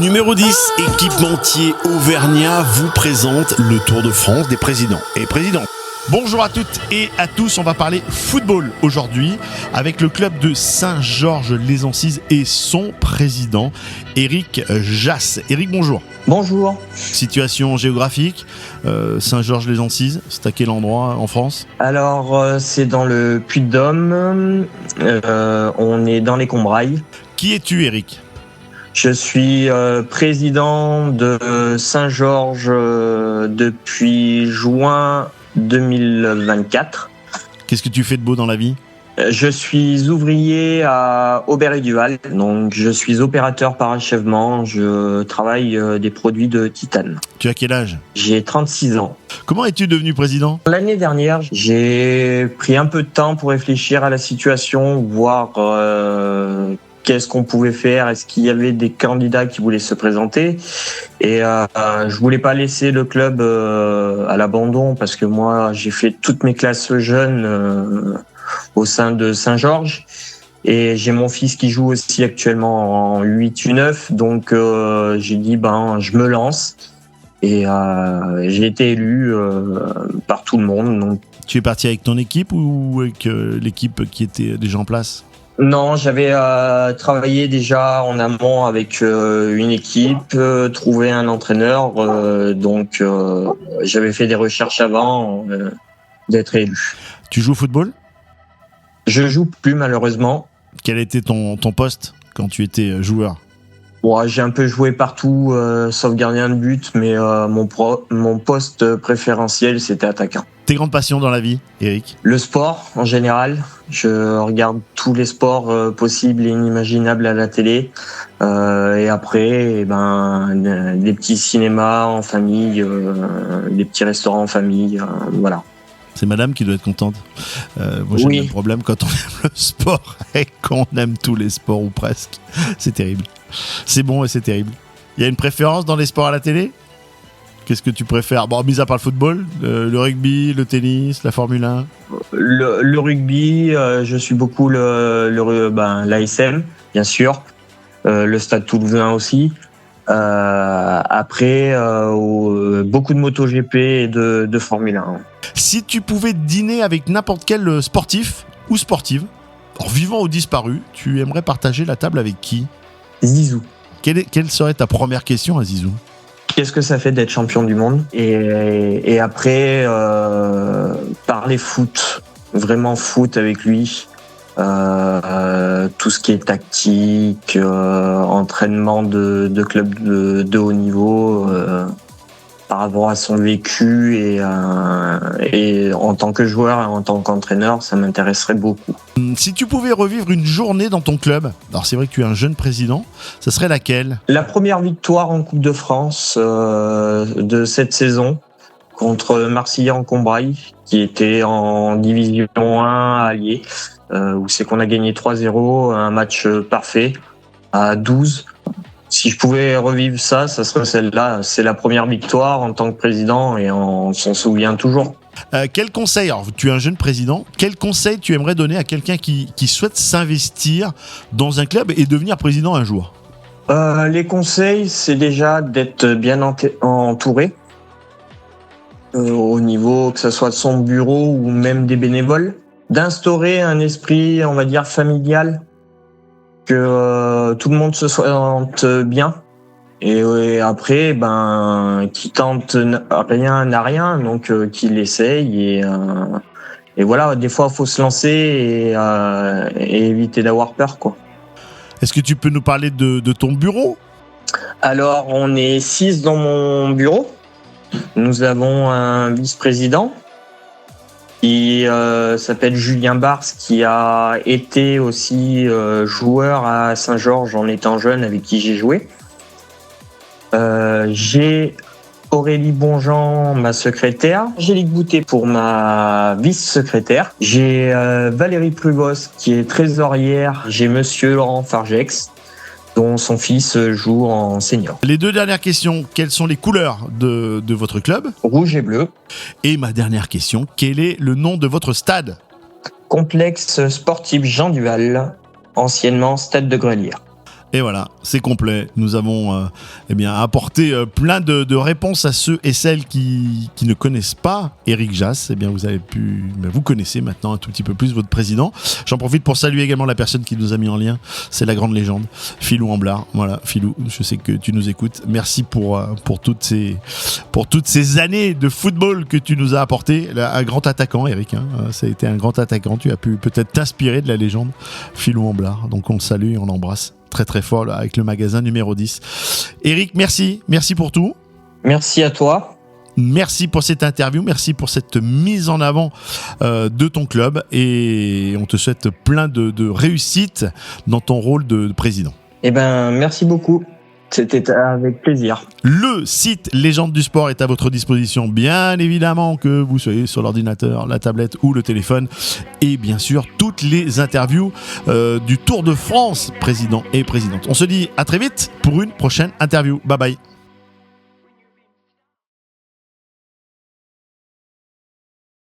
Numéro 10, équipementier auvergnat vous présente le Tour de France des présidents et présidentes. Bonjour à toutes et à tous, on va parler football aujourd'hui avec le club de Saint-Georges-les-Ancises et son président, Éric Jass. Éric, bonjour. Bonjour. Situation géographique, Saint-Georges-les-Ancises, c'est à quel endroit en France ? Alors, c'est dans le Puy-de-Dôme, on est dans les Combrailles. Qui es-tu, Éric ? Je suis président de Saint-Georges depuis juin 2024. Qu'est-ce que tu fais de beau dans la vie ? Je suis ouvrier à Aubert-et-Duval, donc je suis opérateur par achèvement, je travaille des produits de titane. Tu as quel âge ? J'ai 36 ans. Comment es-tu devenu président ? L'année dernière, j'ai pris un peu de temps pour réfléchir à la situation, voir qu'est-ce qu'on pouvait faire, est-ce qu'il y avait des candidats qui voulaient se présenter. Et je voulais pas laisser le club à l'abandon parce que moi, j'ai fait toutes mes classes jeunes au sein de Saint-Georges. Et j'ai mon fils qui joue aussi actuellement en U8-U9. Donc j'ai dit, je me lance. Et j'ai été élu par tout le monde. Donc. Tu es parti avec ton équipe ou avec l'équipe qui était déjà en place ? Non, j'avais travaillé déjà en amont avec une équipe, trouvé un entraîneur, donc j'avais fait des recherches avant d'être élu. Tu joues au football ? Je joue plus malheureusement. Quel était ton poste quand tu étais joueur ? Bon, j'ai un peu joué partout, sauf gardien de but, mais mon poste préférentiel, c'était attaquant. Tes grandes passions dans la vie, Éric ? Le sport, en général. Je regarde tous les sports possibles et inimaginables à la télé. Et après, des petits cinémas en famille, des petits restaurants en famille, voilà. C'est madame qui doit être contente. Moi, j'ai le même problème quand on aime le sport et qu'on aime tous les sports ou presque. C'est terrible. C'est bon et c'est terrible. Il y a une préférence dans les sports à la télé ? Qu'est-ce que tu préfères ? Bon, mis à part le football, le rugby, le tennis, la Formule 1 ? Le rugby, je suis beaucoup l'ASM, bien sûr. Le Stade Toulousain aussi. Après, beaucoup de MotoGP et de Formule 1. Si tu pouvais dîner avec n'importe quel sportif ou sportive, vivant ou disparu, tu aimerais partager la table avec qui ? Zizou. Quelle serait ta première question à Zizou ? Qu'est-ce que ça fait d'être champion du monde ? Et après, parler foot, vraiment foot avec lui. Tout ce qui est tactique, entraînement de club de haut niveau, par rapport à son vécu et en tant que joueur et en tant qu'entraîneur, ça m'intéresserait beaucoup. Si tu pouvais revivre une journée dans ton club, alors c'est vrai que tu es un jeune président, ça serait laquelle ? La première victoire en Coupe de France de cette saison contre Marseillais en Combrailles, qui était en Division 1 à Allier, où c'est qu'on a gagné 3-0, un match parfait à 12. Si je pouvais revivre ça serait celle-là. C'est la première victoire en tant que président et on s'en souvient toujours. Quel conseil, alors tu es un jeune président, quel conseil tu aimerais donner à quelqu'un qui souhaite s'investir dans un club et devenir président un jour ? Les conseils, c'est déjà d'être bien entouré, au niveau que ce soit de son bureau ou même des bénévoles, d'instaurer un esprit, on va dire, familial, que tout le monde se sente bien. Et après, qui tente rien n'a rien, donc qu'il essaye. Et voilà, des fois, il faut se lancer et éviter d'avoir peur, quoi. Est-ce que tu peux nous parler de ton bureau ? Alors, on est 6 dans mon bureau. Nous avons un vice-président qui s'appelle Julien Bars, qui a été aussi joueur à Saint-Georges en étant jeune, avec qui j'ai joué. J'ai Aurélie Bonjean, ma secrétaire. Angélique Boutet pour ma vice-secrétaire. J'ai Valérie Prugos, qui est trésorière. J'ai Monsieur Laurent Fargex, dont son fils joue en senior. Les deux dernières questions, quelles sont les couleurs de votre club ? Rouge et bleu. Et ma dernière question, quel est le nom de votre stade ? Complexe sportif Jean Duval, anciennement Stade de Grelière. Et voilà. c'est complet. Nous avons apporté plein de réponses à ceux et celles qui ne connaissent pas Éric Jass. Eh bien, vous connaissez maintenant un tout petit peu plus votre président. J'en profite pour saluer également la personne qui nous a mis en lien. C'est la grande légende, Philou Amblard. Voilà, Philou, je sais que tu nous écoutes. Merci pour toutes ces années de football que tu nous as apporté. Un grand attaquant, Éric. Ça a été un grand attaquant. Tu as pu peut-être t'inspirer de la légende, Philou Amblard. Donc on le salue et on l'embrasse très très fort là, avec le magasin numéro 10. Éric, merci pour tout. Merci à toi. Merci pour cette interview, merci pour cette mise en avant de ton club et on te souhaite plein de réussite dans ton rôle de président. Eh ben, merci beaucoup. C'était avec plaisir. Le site Légende du Sport est à votre disposition, bien évidemment, que vous soyez sur l'ordinateur, la tablette ou le téléphone. Et bien sûr, toutes les interviews du Tour de France, président et présidente. On se dit à très vite pour une prochaine interview. Bye bye.